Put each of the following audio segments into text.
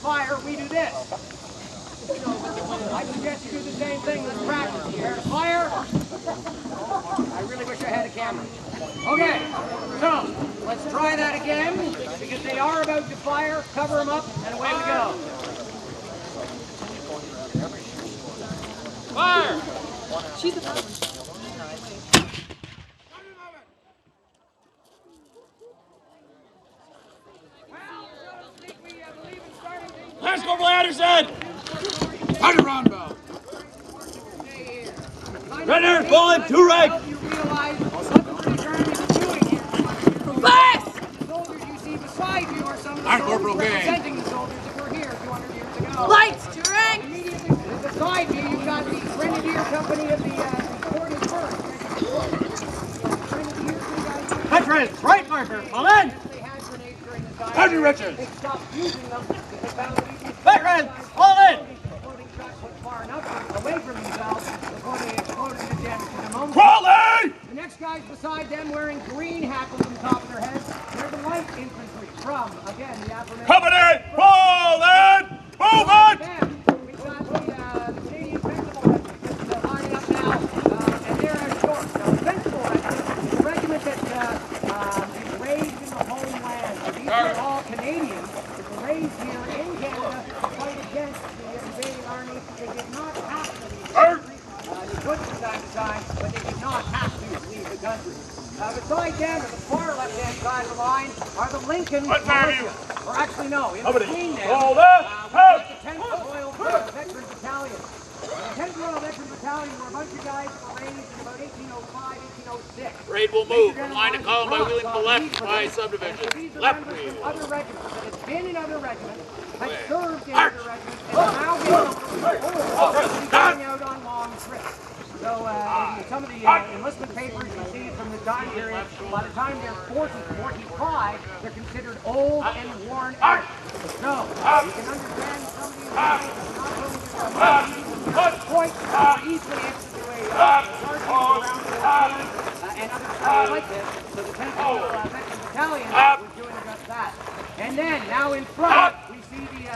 fire, we do this. I suggest you do the same thing. Let's practice. Prepare to fire. I really wish I had a camera. Okay, so let's try that again, because they are about to fire. Cover them up, and away we go. Fire! She's the one. Let's go, Anderson! Turn around, Bell. Runner, bullet, to right. Fast! The soldiers you see beside you are some of the soldiers representing the soldiers that were here 200 years ago. Lights, direct! Immediately beside you, you've got the Grenadier Company of the 41st. Veterans, right marker, fall in! Sergeant Richards! They stopped using them because they found that Veterans, fall in! floating shots went far enough away from themselves before they exploded and damaged them. Crawley! The next guys beside them wearing green hackles on top of their heads, they're the light infantry from, again, the aforementioned... Company, fall in! Movement! We've got the Canadian Fencible Regiment that's lining up now, and they're at short. Now, the Fencible Regiment is a regiment that is raised in the homeland. These are all Canadians that were raised here in Canada to fight against the invading army. They did not have to leave the country. They could from time to time, but they did not have to leave the country. Beside them, at the far left-hand side of the line, are the Lincoln Militia. Or actually, no, in between them, we've got the 10th Royal Veteran Battalion. The 10th Royal Veteran Battalion were a bunch of guys that were raised in about 1805, 1806. Raid will move from line to column by wheeling to the left by subdivision. Left wheel. Other regiments that have been in other regiments, have served in other regiments, and are now being going out on long trips. So in some of the enlistment papers you see from the time period, by the time they're 40, 45, they're considered old and worn out. So you can understand some of these guys are not willing to point easily into a sergeant around the and other stuff like this. So the 10th Veteran Battalion was doing just that. And then now in front we see these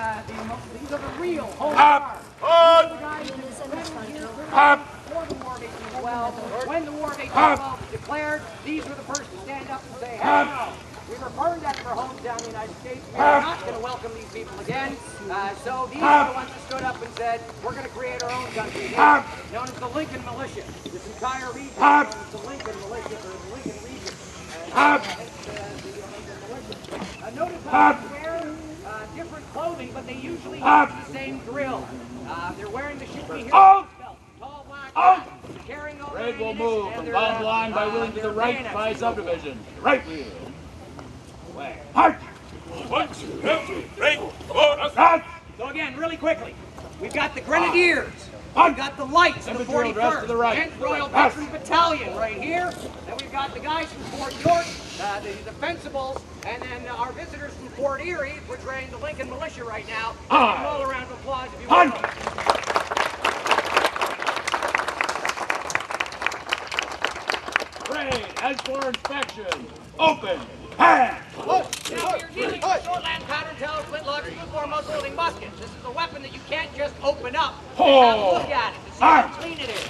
are the real home guard. These are the guys that have been here before the War of 1812. When the War of 1812 was declared, these were the first to stand up and say, hey, no, we were burned out of our homes down in the United States. We are not going to welcome these people again. So these are the ones that stood up and said, we're going to create our own country here, known as the Lincoln Militia. This entire region is known as the Lincoln Militia, or the Lincoln region. Notice how they wear different clothing, but they usually use the same drill. They're wearing the Shippy Hero belt, tall black hat, carrying all Raid will move from bottom line by wheeling to the right by subdivision. Right wheel. Halt! So again, really quickly, we've got the Grenadiers, we've got the Lights of the 41st, 10th Royal Veteran Battalion right here, and we've got the guys from Fort York, the Fencibles, and then our visitors from Fort Erie, portraying the Lincoln Militia right now. Roll around of applause if you will. Raid, as for inspection, open, hand! Now we are dealing with shortland pattern tellers, flintlocks, uniform muzzle-loading muskets. This is a weapon that you can't just open up and have a look at it to see how clean it is.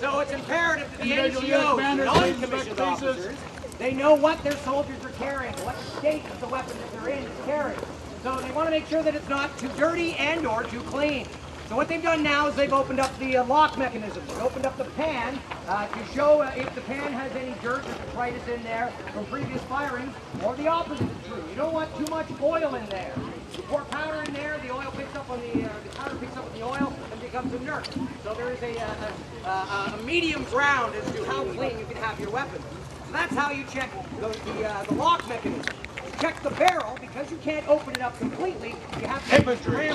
So it's imperative that the NCOs, non-commissioned officers, they know what their soldiers are carrying, what state of the weapon that they're in is carrying. So they want to make sure that it's not too dirty and or too clean. So what they've done now is they've opened up the lock mechanism. They've opened up the pan to show if the pan has any dirt or detritus in there from previous firings, or the opposite is true. You don't want too much oil in there. You pour powder in there, the oil picks up on the powder picks up on the oil and becomes inert. So there is a medium ground as to how clean you can have your weapon. So that's how you check the lock mechanism. Check the barrel, because you can't open it up completely. You have to Infantry,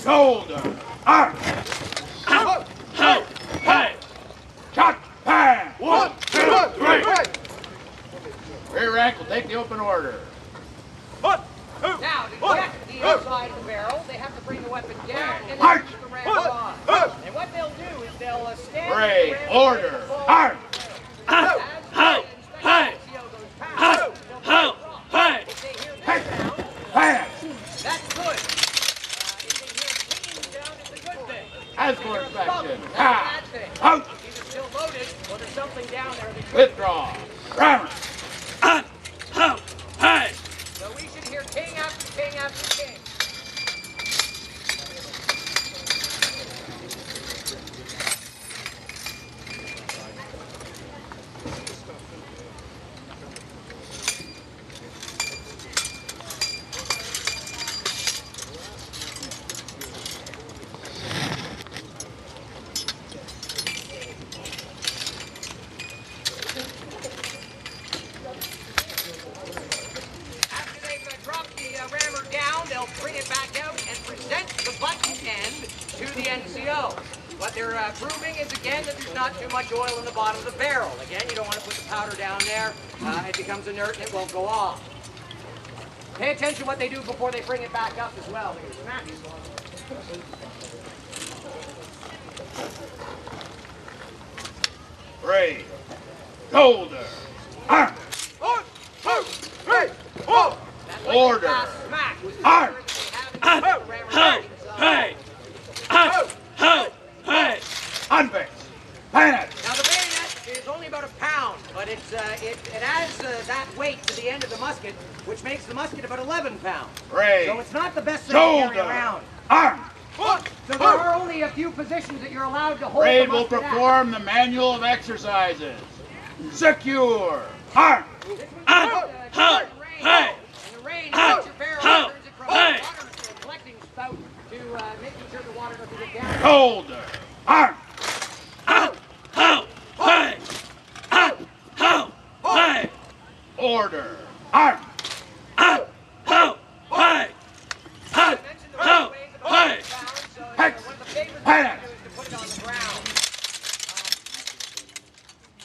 shoulder, arm, out, out, hey, shot, pan, 1, 2, 3. Rear rank will take the open order. 1, 2, now, to check the inside of the barrel, they have to bring the weapon down and then keep the rams on. And what they'll do is they'll stand Raid, order, arm, out, out, hey, out, out, hey, hey, hey. That's good. Escort inspection. That's a bad thing. Out. Either still loaded or there's something down there that Withdraw. Rammer. Hey! So we should hear king after king after king. Rammer down, they'll bring it back out and present the button end to the NCO. What they're proving is, again, that there's not too much oil in the bottom of the barrel. Again, you don't want to put the powder down there. It becomes inert and it won't go off. Pay attention to what they do before they bring it back up as well. They're going to smack it. Brave. Shoulder. Arm. 1, 2, 3, 4. Order. Arm. Hey! Unfix. Bayonet. Now the bayonet is only about a pound, but it adds that weight to the end of the musket, which makes the musket about 11 pounds. Brave. So it's not the best thing to carry Shoulder. around. Arm. So there are only a few positions that you're allowed to hold the Brave will musket at. perform the manual of exercises. Secure. Arm. This one's called, Hey! and the rain takes your barrel and turns it from a water collecting spout to making sure the water doesn't get down. Shoulder. Arm. Hey! Order. Arm. I mentioned the rain weighs about 1 pound, so one of the favorite things to do is to put it on the ground.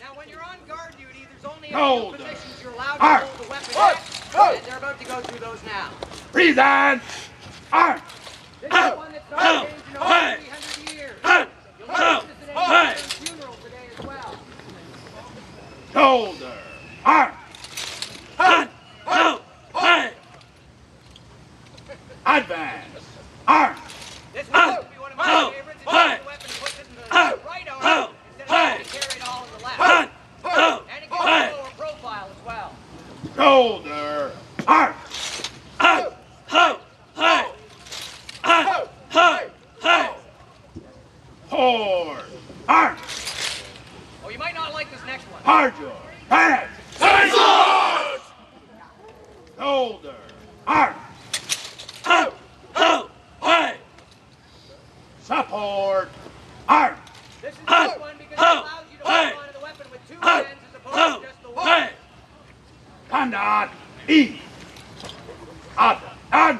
Now, when you're on guard duty, there's only a few positions you're allowed to hold the weapon at, and they're about to go through those now. Present. Arm. This is one that's not changed in over 300 years. You'll notice this at any funeral today as well. Shoulder. Arm. Advance. Arm. This one would be one of my favorites. It's the weapon puts it in the right arm instead of having to carry it all in the left. And it gives a lower profile as well. Shoulder. Arm. Horn. Arm. Oh, you might not like this next one. Hard jaw. Hands. Shoulder. Arm. Support. Arm. This is the best one because it allows you to hold onto the weapon with two hands as opposed to just the one. Combat. E. Up. And.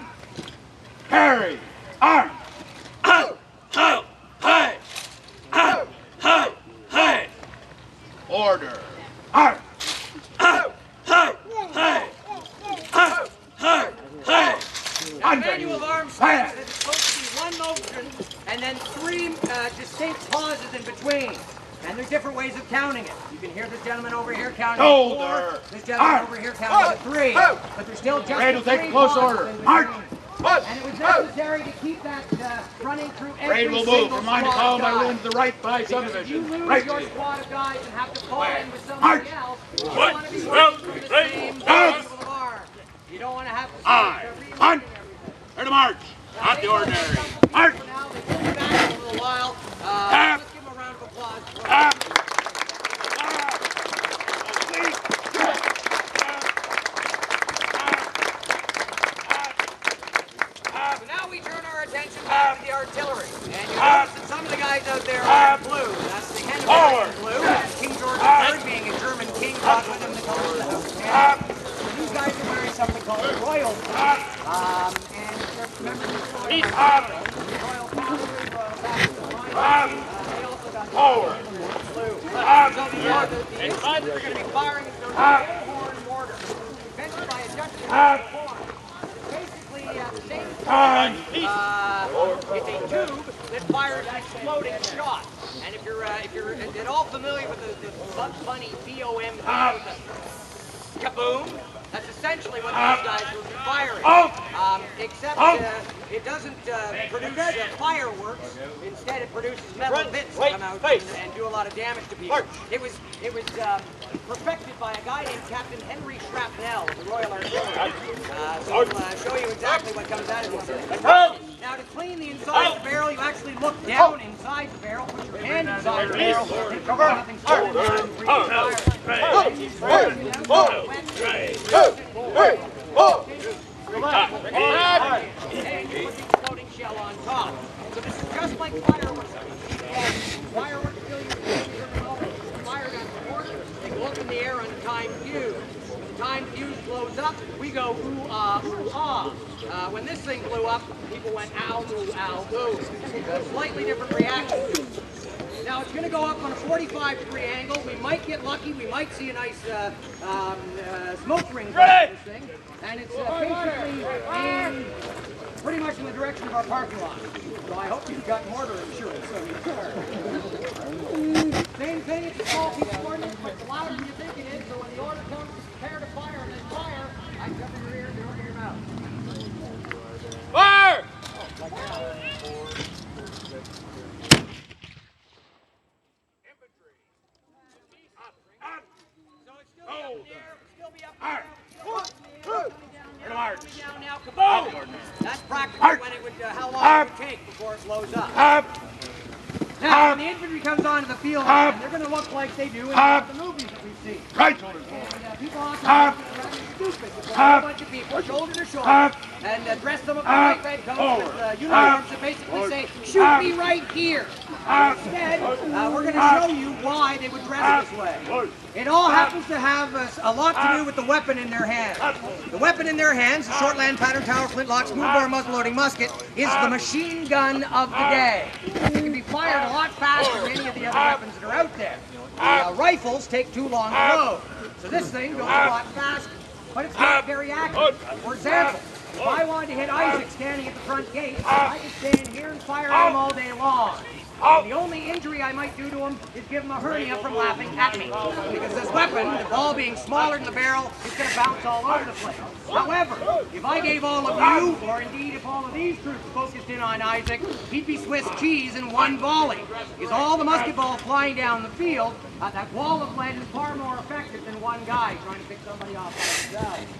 Carry. Arm. Order. Arm. Now, the manual of arms says it's supposed to be one motion and then 3 distinct pauses in between. And there's different ways of counting it. You can hear this gentleman over here counting to 4, this gentleman over here counting to 3. But there's still just Ready to take 3 close pauses order. in between. March. And it was necessary to keep that running through every Raid will single move from line to squad column by guy. wind to the right by Because if you subdivision. lose Right. your squad of guys and have to fall in with March. somebody else, you don't want to be working from the same level of arms. You don't want to have to Aye. reloading On. everything. Ready to march. Not the ordinary. March. For now, they pull you back in a little while. Tap. Let's give them a round of applause. Tap. So now we turn our attention back to the artillery. And you notice that some of the guys out there are in blue. That's the Hindenburg blue. That's King George III, being a German king, brought with him the colors of the house. So these guys are wearing something called a royal blue. And they're members of the royal Cavalry, royal Baptist Line. They also got Forward. blue. So the infantry are going to be firing is going to be a bullhorn mortar, invented by a Dutchman. Basically, the same it's a tube that fires an exploding shot. And if you're at all familiar with the Bugs Bunny BOM, kaboom, That's essentially what these guys will be firing. Except it doesn't produce fireworks. Instead, it produces metal bits that come out and do a lot of damage to people. It was perfected by a guy named Captain Henry Shrapnel of the Royal Artillery. So I'll show you exactly what comes out of this thing. Now, to clean the inside of the barrel, you actually look down inside the barrel, put your hand inside the barrel, make sure nothing's falling down, and breathe fire. And you put the exploding shell on top. So this is just like fireworks. Fireworks fill your fire down the border. They go up in the air on a timed fuse. When the timed fuse blows up, we go ooh ah, ooh ah. When this thing blew up, people went ow, ooh, ow, ooh. A slightly different reaction. Now it's going to go up on a 45-degree angle. We might get lucky. We might see a nice smoke ring from this thing. And it's basically aimed pretty much in the direction of our parking lot. So I hope you've got mortar insurance on your car. Same thing, it's a small piece of ordnance, but it's louder than you think it is. So when the order comes, prepare to fire and then fire, I can cover your ears and open your mouth. Fire! Infantry. So it's still be up in the air, still be up in the air. Down now, kaboom! That's practically when it would, how long it would take before it blows up. Now, when the infantry comes onto the field, and they're going to look like they do in the movies that we've seen. Right. And people often think it's rather stupid. There's a whole bunch of people, shoulder to shoulder, and dress them up in white red coats with uniforms that basically say, shoot me right here. Instead, we're going to show you why they would dress this way. It all happens to have a lot to do with the weapon in their hands. The weapon in their hands, the Shortland Pattern Tower Flintlock smoothbore muzzle-loading musket, is the machine gun of the day. It can be fired a lot faster than any of the other weapons that are out there. The rifles take too long to load, so this thing goes a lot faster, but it's not very accurate. For example, if I wanted to hit Isaac standing at the front gate, I could stand here and fire at him all day long. And the only injury I might do to him is give him a hernia from laughing at me. Because this weapon, the ball being smaller than the barrel, is going to bounce all over the place. However, if I gave all of you, or indeed if all of these troops focused in on Isaac, he'd be Swiss cheese in one volley. Because all the musket ball flying down the field, that wall of lead is far more effective than one guy trying to pick somebody off by himself.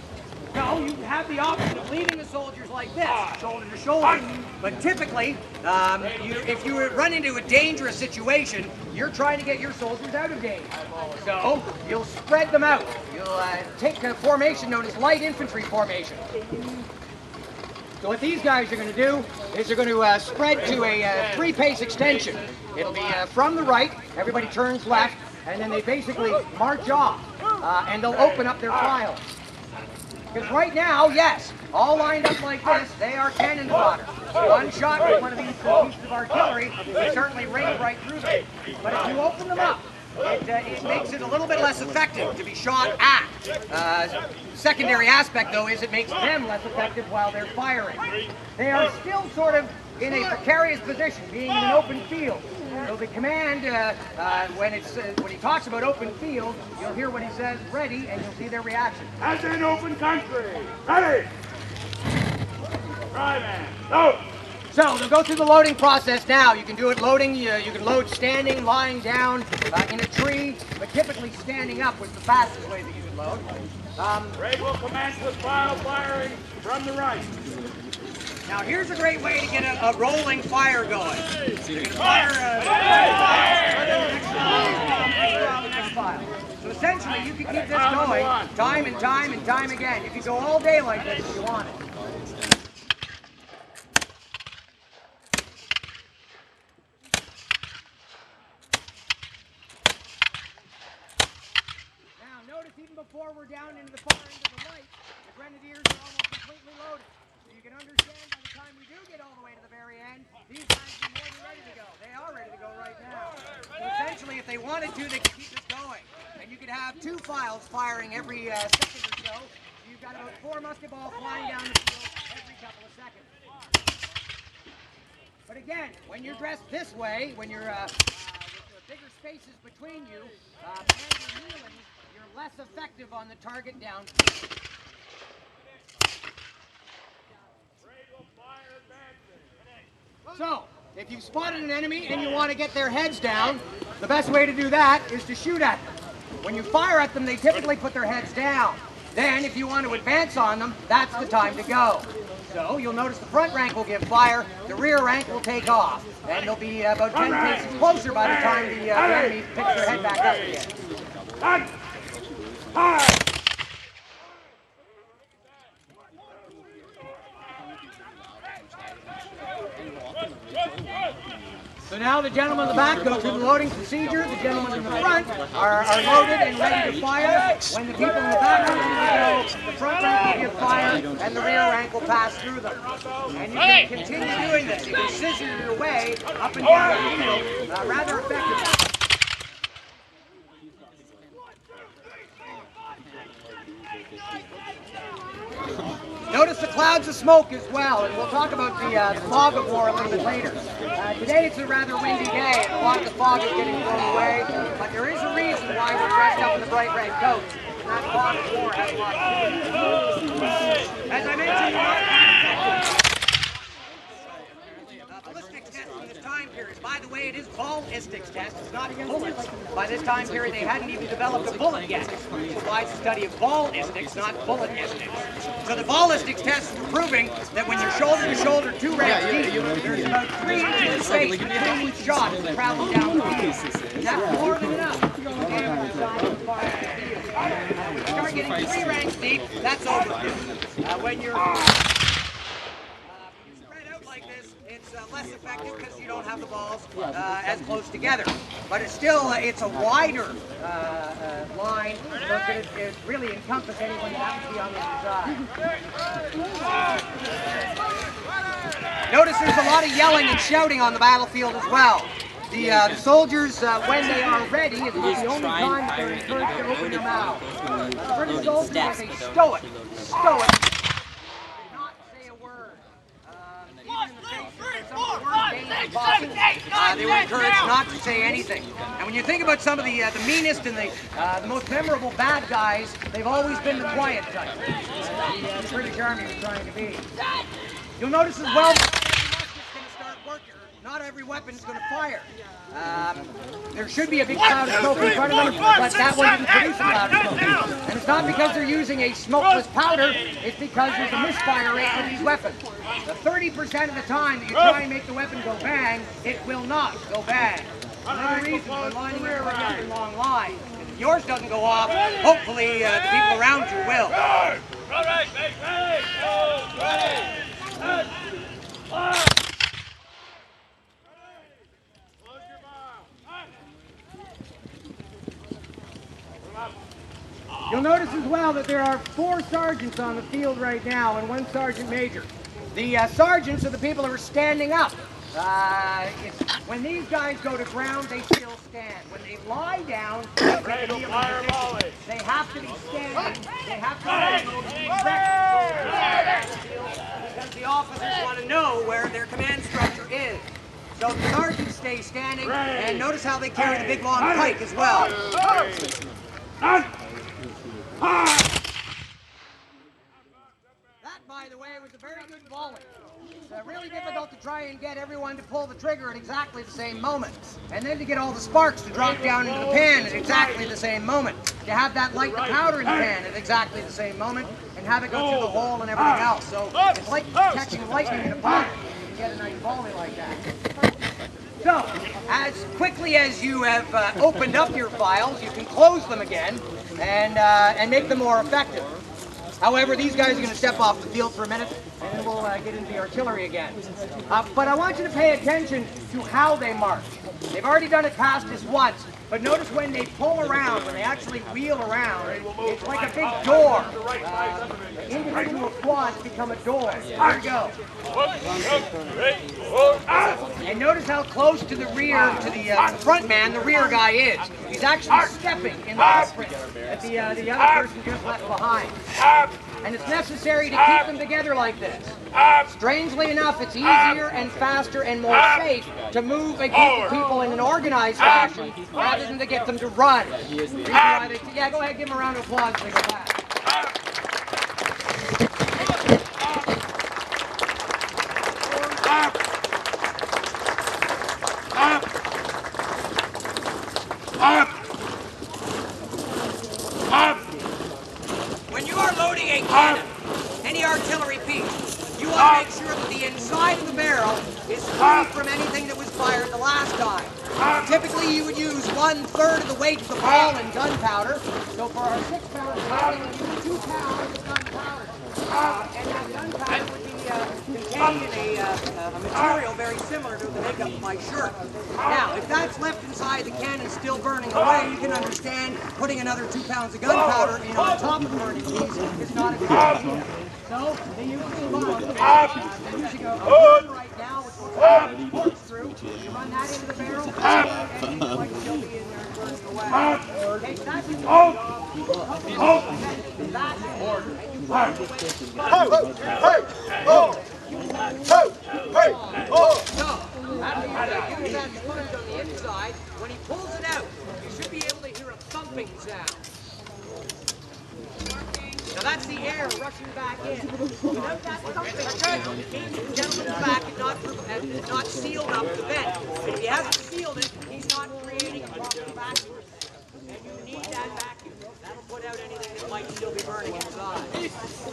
No, you have the option of leading the soldiers like this, shoulder to shoulder. But typically, if you run into a dangerous situation, you're trying to get your soldiers out of danger. So you'll spread them out. You'll take a formation known as light infantry formation. So what these guys are going to do is they're going to spread to a three-pace extension. It'll be from the right, everybody turns left, and then they basically march off, and they'll open up their files. Because right now, yes, all lined up like this, they are cannon fodder. One shot with one of these pieces of artillery will certainly ring right through them. But if you open them up, it makes it a little bit less effective to be shot at. Secondary aspect, though, is it makes them less effective while they're firing. They are still sort of in a precarious position, being in an open field. So the command, when he talks about open field, you'll hear what he says, ready, and you'll see their reaction. As in open country. Ready. Try, man. Go. So they'll go through the loading process now. You can do it loading, you can load standing, lying down, in a tree, but typically standing up was the fastest way that you could load. Raid will commence with file firing from the right. Now here's a great way to get a rolling fire going. You can fire on the next file. So essentially you can keep this going time and time and time again. You can go all day like this if you want it. Now notice even before we're down into the far end of the light, the grenadiers are almost completely loaded. So you can understand by the time we do get all the way to the very end, these guys are more than ready to go. They are ready to go right now. So essentially, if they wanted to, they could keep this going. And you could have two files firing every second or so. So you've got about 4 musket balls flying down the field every couple of seconds. But again, when you're dressed this way, when you're with the bigger spaces between you, and you're kneeling, you're less effective on the target down. So, if you've spotted an enemy and you want to get their heads down, the best way to do that is to shoot at them. When you fire at them, they typically put their heads down. Then, if you want to advance on them, that's the time to go. So, you'll notice the front rank will give fire, the rear rank will take off. And they'll be about 10 paces closer by the time the enemy picks their head back up again. So now the gentlemen in the back go through the loading procedure. The gentlemen in the front are loaded and ready to fire. When the people in the back are ready to go, the front rank will give fire and the rear rank will pass through them. And you can continue doing this. You can scissor your way up and down the field rather effectively. Notice the clouds of smoke as well, and we'll talk about the fog of war a little bit later. Today it's a rather windy day, and a lot of the fog is getting blown away, but there is a reason why we're dressed up in the bright red coats, and that fog of war has a lot to do with it. As I mentioned, ballistics test in this time period. By the way, it is ballistics test. It's not bullets. By this time period, they hadn't even developed a bullet yet. So why it's a study of ballistics, not bulletistics. So the ballistics tests were proving that when you're shoulder to shoulder, 2 ranks deep, there's about 3 inches of space between each shot as traveling down the field. That's more than enough. Start getting 3 ranks deep, that's over. When you're like this, it's less effective because you don't have the balls as close together. But it's still, it's a wider line, so that it really encompasses anyone that happens to be on the other side. Notice there's a lot of yelling and shouting on the battlefield as well. The soldiers, when they are ready, is the only time that they're encouraged to open their mouths. The British soldier is a stoic, they were encouraged not to say anything. And when you think about some of the meanest and the most memorable bad guys, they've always been the quiet type. The British Army was trying to be. You'll notice as well not every weapon is going to fire. There should be a big cloud of smoke in front of them, but that one didn't produce a cloud of smoke. And it's not because they're using a smokeless powder, it's because there's a misfire rate with these weapons. The 30% of the time that you try and make the weapon go bang, it will not go bang. Another reason for lining your weapons in long line. If yours doesn't go off, hopefully the people around you will. You'll notice as well that there are 4 sergeants on the field right now and 1 sergeant major. The sergeants are the people who are standing up. When these guys go to ground, they still stand. When they lie down, they have to be standing. They have to be erect because the officers want to know where their command structure is. So the sergeants stay standing, and notice how they carry the big long pike as well. That, by the way, was a very good volley. It's really difficult to try and get everyone to pull the trigger at exactly the same moment. And then to get all the sparks to drop down into the pan at exactly the same moment. To have that light the powder in the pan at exactly the same moment, and have it go through the hole and everything else. So it's like catching lightning in a pot. You get a nice volley like that. So, as quickly as you have opened up your files, you can close them again and make them more effective. However, these guys are going to step off the field for a minute, and then we'll get into the artillery again. But I want you to pay attention to how they march. They've already done it past us once, but notice when they pull around, when they actually wheel around, it's like a big door. Individual squads become a door. Here we go. And notice how close to the rear, to the front man, the rear guy is. He's actually stepping in the footprint that the other person just left behind. And it's necessary to keep them together like this. Strangely enough, it's easier and faster and more safe to move a group of people in an organized fashion rather than to get them to run. Yeah, go ahead, give them a round of applause as they go back. inside of the barrel is free from anything that was fired the last time. Typically, you would use 1/3 of the weight of the ball in gunpowder. So for our 6-pound ball, we use 2 pounds of gunpowder. And that gunpowder would be contained in a material very similar to the makeup of my shirt. Now, if that's left inside the cannon still burning away, you can understand putting another 2 pounds of gunpowder in on top of the burning piece is not a good idea. So, they usually run right now, which will force through. You run that into the barrel, and it's like still be in there and burning away. Okay, so that's the job. That's in order. And you put it after you use that sponge on the inside, when he pulls it out, you should be able to hear a thumping sound. Now that's the air rushing back in. Without that thumping, it means the gentleman's back and not sealed up the vent. If he hasn't sealed it, he's not creating a proper vacuum. And you need that vacuum. That'll put out anything that might still be burning inside.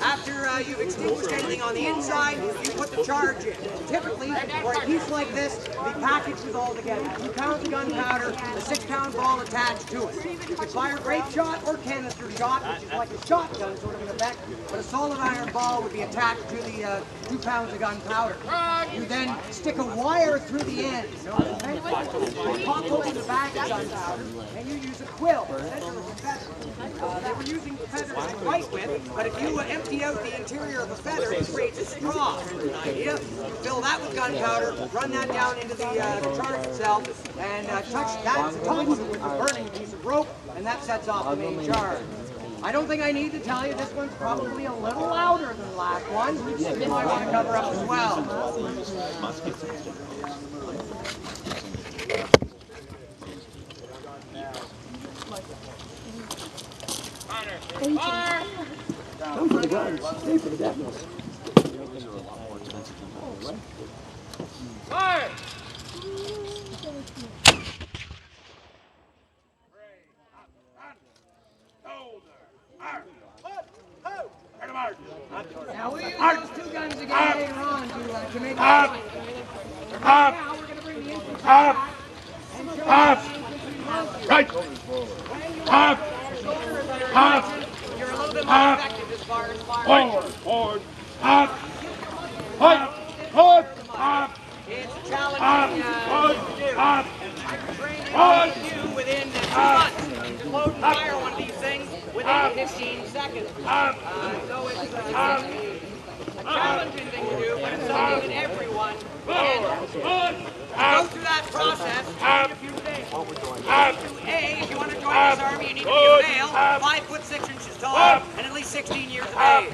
After you've extinguished anything on the inside, you put the charge in. Typically, for a piece like this, the package is all together. 2 pounds of gunpowder, a 6-pound ball attached to it. You can fire grape shot or canister shot, which is like a shotgun sort of an effect, but a solid iron ball would be attached to the 2 pounds of gunpowder. You then stick a wire through the end. You pop open the bag of gunpowder, and you use a quill. They were using feathers to write with, but if you empty out the interior of a feather, it creates a straw. An idea. You fill that with gunpowder, run that down into the charge itself, and touch that to top of it with a burning piece of rope, and that sets off the main charge. I don't think I need to tell you this one's probably a little louder than the last one. You might want to cover up as well. Come for the guns, stay for the deafness. Fire! Now we use those 2 guns again later on to make it right. Now we're going to bring the infantry back and show you Right! you're a little bit more effective as far as firing. Forward! Up! It's a challenging thing to do. I've trained you within 2 months to load and fire one of these things within 15 seconds. So it's a challenging thing to do, but it's something that everyone can do. To go through that process, you need a few things. A, if you want to join this army, you need to be a male, 5'6" tall, and at least 16 years of age.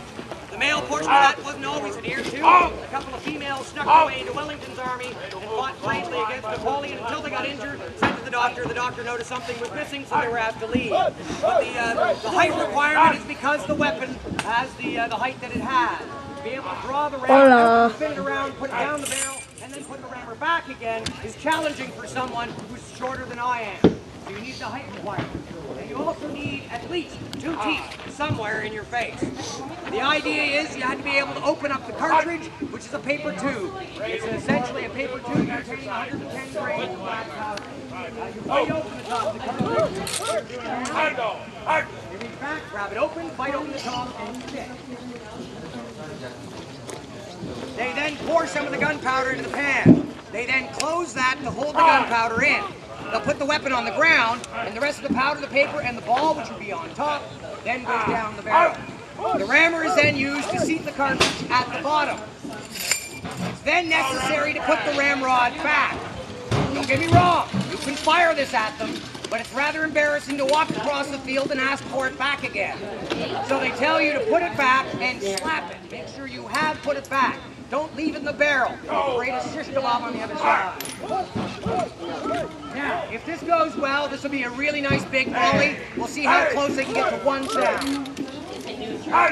The male portion of that wasn't always adhered to. A couple of females snuck away into Wellington's army and fought bravely against Napoleon until they got injured, sent to the doctor. The doctor noticed something was missing, so they were asked to leave. But the height requirement is because the weapon has the height that it has. To be able to draw the ram out, spin it around, put it down the barrel, and then put the rammer back again is challenging for someone who's shorter than I am. So you need the height requirement. And you also need at least 2 teeth somewhere in your face. The idea is you had to be able to open up the cartridge, which is a paper tube. It's essentially a paper tube containing 110 grains of black powder. You bite open the top of the cartridge, you reach back, grab it open, bite open the top, and stick. They then pour some of the gunpowder into the pan. They then close that to hold the gunpowder in. They'll put the weapon on the ground, and the rest of the powder, the paper, and the ball, which will be on top, then goes down the barrel. The rammer is then used to seat the cartridge at the bottom. It's then necessary to put the ramrod back. Don't get me wrong, you can fire this at them, but it's rather embarrassing to walk across the field and ask for it back again. So they tell you to put it back and slap it. Make sure you have put it back. Don't leave it in the barrel. Create a shish kebab on the other side. Now, if this goes well, this will be a really nice big volley. We'll see how close they can get to one sound. We have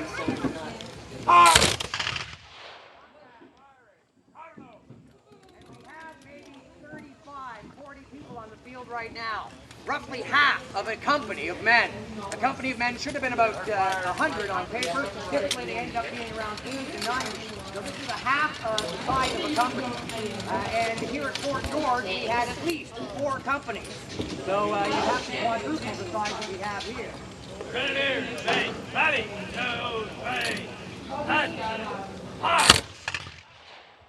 maybe 35, 40 people on the field right now. Roughly half of a company of men. A company of men should have been about 100 on paper. Typically, they end up being around 80 to 90. So this is a half the size of a company. And here at Fort George, we had at least 4 companies. So you have to quadruple the size that we have here. Grenadiers, bang, ready, go, bang, and fire.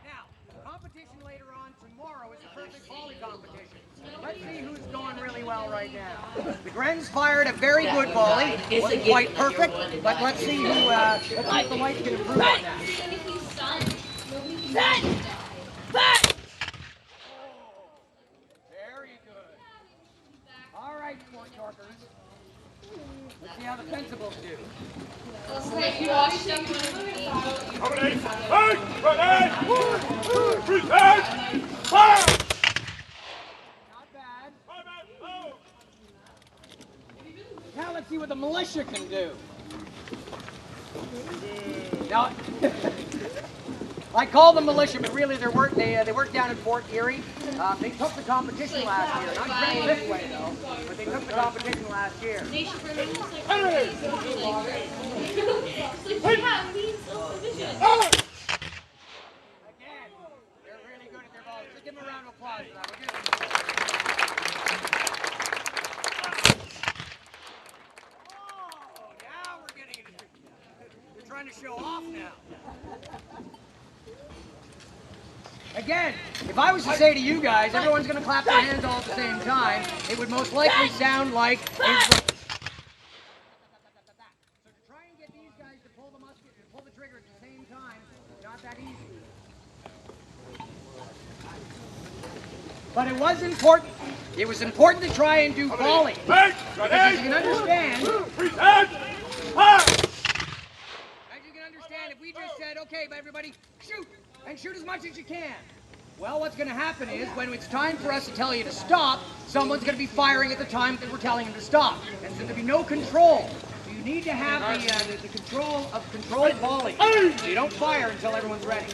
Now, competition later on tomorrow is a perfect volley competition. Let's see who's going really well right now. The Grens fired a very good volley. Wasn't quite perfect, but let's see who, let's see if the Whites can improve on that. Very good. All right, Fort Yorkers. Let's see how the Fencibles do. Ready, ready, present, fire! Not bad. Now let's see what the militia can do. Now, I call them militia, but really they work down in Fort Erie. They took the competition last year. Not exactly this way though, but they took the competition last year. Again, they're really good at their balls. Just give them a round of applause for that, would you? Oh, now we're getting it. They're trying to show off now. Again, if I was to say to you guys, everyone's going to clap their hands all at the same time, it would most likely sound like... So to try and get these guys to pull the musket and pull the trigger at the same time, not that easy. But it was important. It was important to try and do volley. Because as you can understand... As you can understand, if we just said, okay, but everybody, shoot! And shoot as much as you can. Well, what's going to happen is, when it's time for us to tell you to stop, someone's going to be firing at the time that we're telling them to stop. And so there'll be no control. So you need to have the control of controlled volley. So you don't fire until everyone's ready.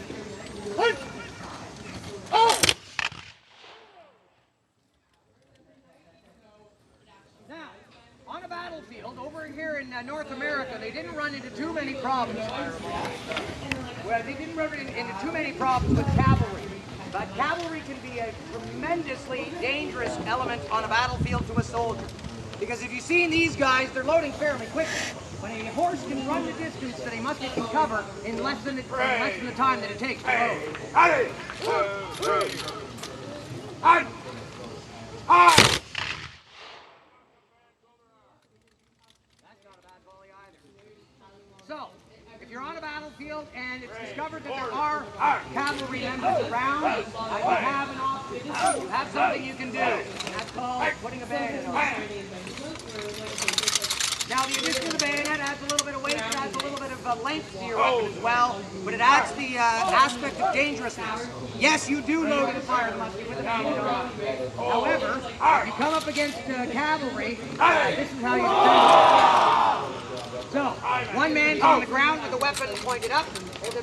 Now, on a battlefield, over here in North America, they didn't run into too many problems. Well, they didn't run into too many problems with cavalry. But cavalry can be a tremendously dangerous element on a battlefield to a soldier. Because if you've seen these guys, they're loading fairly quickly. When a horse can run the distance that a musket can cover in less than the time that it takes to load. That's not a bad volley either. So, if you're on a battlefield and it's discovered that there are cavalry members around, you have an option. You have something you can do. And that's called putting a bayonet on. Now, the addition of the bayonet adds a little bit of weight, it adds a little bit of length to your weapon as well, but it adds the aspect of dangerousness. Yes, you do load and fire the musket with a bayonet on. However, if you come up against cavalry, this is how you defend it. So, one man's on the ground with the weapon pointed up, and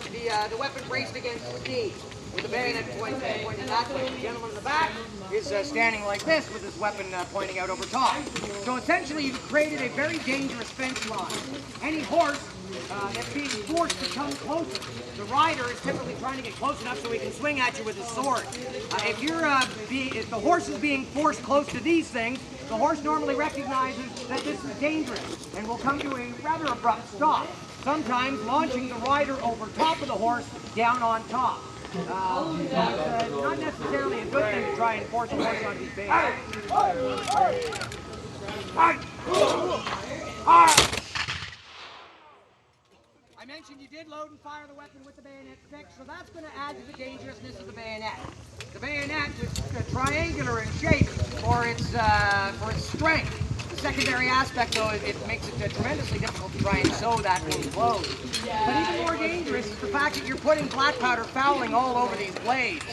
the weapon braced against his knee, with the bayonet pointed that way. The gentleman in the back is standing like this with his weapon pointing out over top. So essentially you've created a very dangerous fence line. Any horse that's being forced to come closer, the rider is typically trying to get close enough so he can swing at you with his sword. If the horse is being forced close to these things, the horse normally recognizes that this is dangerous and will come to a rather abrupt stop, sometimes launching the rider over top of the horse down on top. It's not necessarily a good thing to try and force a horse on these bayonets. I mentioned you did load and fire the weapon with the bayonet fixed, so that's going to add to the dangerousness of the bayonet. The bayonet is triangular in shape for its strength. The secondary aspect, though, it makes it tremendously difficult to try and sew that one closed. But even more dangerous is the fact that you're putting black powder fouling all over these blades.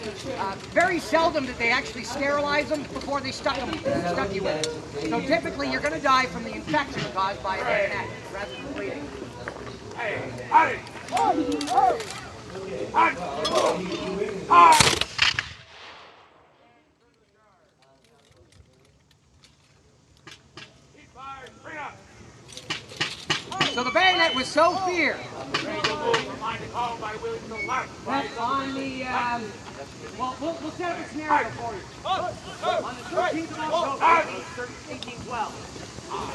Very seldom did they actually sterilize them before they stuck you with it. So typically you're going to die from the infection caused by a bayonet rather than bleeding. So the bayonet was so feared That's on the, well, we'll set up a scenario for you. On the 13th of October, 1812,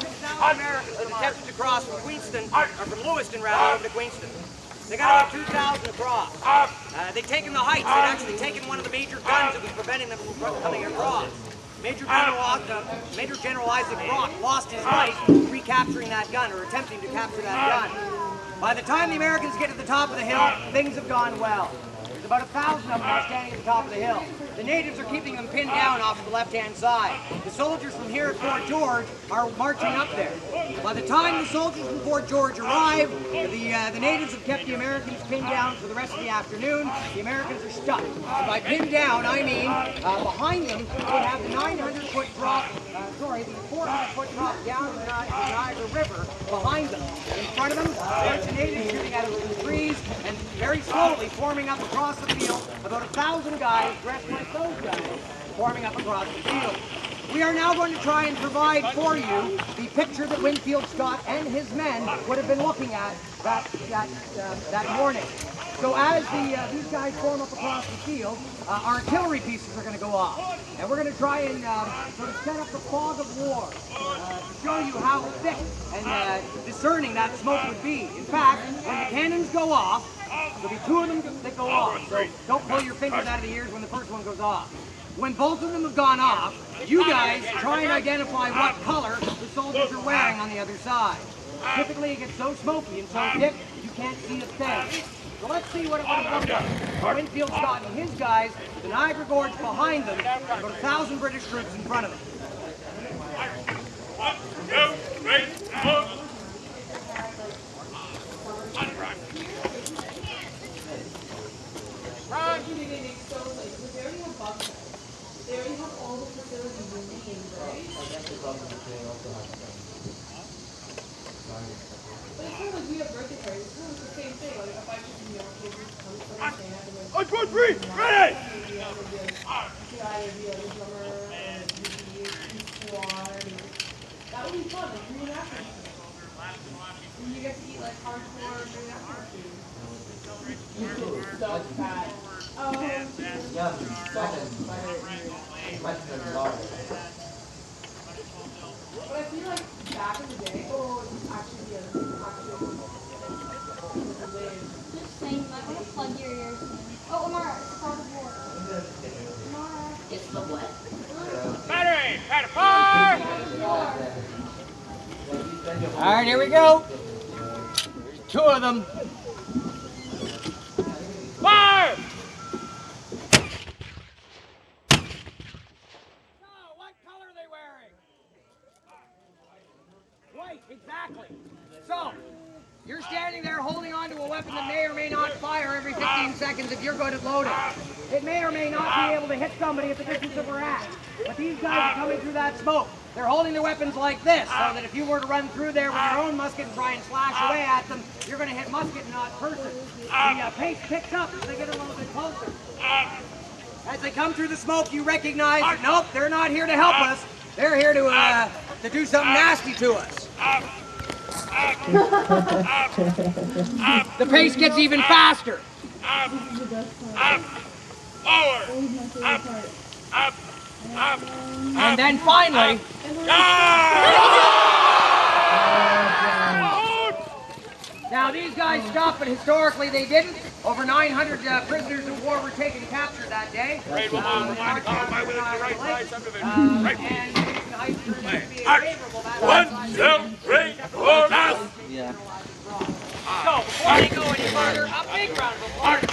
6,000 Americans attempted to cross from Queenston, or from Lewiston rather, over to Queenston. They got about 2,000 across. They'd taken the heights. They'd actually taken one of the major guns that was preventing them from coming across. Major General Isaac Brock lost his life recapturing that gun, or attempting to capture that gun. By the time the Americans get to the top of the hill, things have gone well. There's about 1,000 of them now standing at the top of the hill. The natives are keeping them pinned down off to the left-hand side. The soldiers from here at Fort George are marching up there. By the time the soldiers from Fort George arrive, the natives have kept the Americans pinned down for the rest of the afternoon. The Americans are stuck. And by pinned down, I mean behind them, they have the 900-foot drop, the 400-foot drop down the Niagara River behind them. In front of them, a bunch of natives shooting at them from the trees, and very slowly forming up across the field, about 1,000 guys dressed like those guys, forming up across the field. We are now going to try and provide for you the picture that Winfield Scott and his men would have been looking at that morning. So as these guys form up across the field, artillery pieces are going to go off. And we're going to try and sort of set up the fog of war to show you how thick and discerning that smoke would be. In fact, when the cannons go off, there'll be 2 of them that go off. So don't pull your fingers out of the ears when the first one goes off. When both of them have gone off, you guys try and identify what color the soldiers are wearing on the other side. Typically it gets so smoky and so thick, you can't see a thing. So let's see what it would have looked like. Winfield Scott and his guys, the Niagara Gorge behind them, about 1,000 British troops in front of them. 1, 2, 3, 4. They already have all the facilities in names, right? But it's kind of like we have birthday parties. It's kind of the same thing. Like if I should be young kids, come to stand and like... 1, 2, 3, ready! That would be fun, like reenactment. And you get to eat like hardcore reenactment food. So bad. But I feel like back in the day, it's actually the other Just saying, I want to plug your ears in. Oh, Amara, it's called the war. Amara. It's the what? Battery! Battery! Fire! All right, here we go. There's 2 of them. Fire! What color are they wearing? White, exactly. So, you're standing there holding on to a weapon that may or may not fire every 15 seconds if you're good at loading. It may or may not be able to hit somebody at the distance that we're at. But these guys are coming through that smoke. They're holding their weapons like this, so that if you were to run through there with your own musket and try and slash away at them, you're going to hit musket and not person. The pace picks up as they get a little bit closer. As they come through the smoke, you recognize that, nope, they're not here to help us. They're here to do something nasty to us. The pace gets even faster. And then finally, now these guys stopped, but historically they didn't. Over 900 prisoners of war were taken captured that day. Grade 1 mile, line to Columbine within the right side subdivision. Right. And the height turned out to be favorable. 1, 2, 3, 4, now! So, before they go any further, a big round of applause.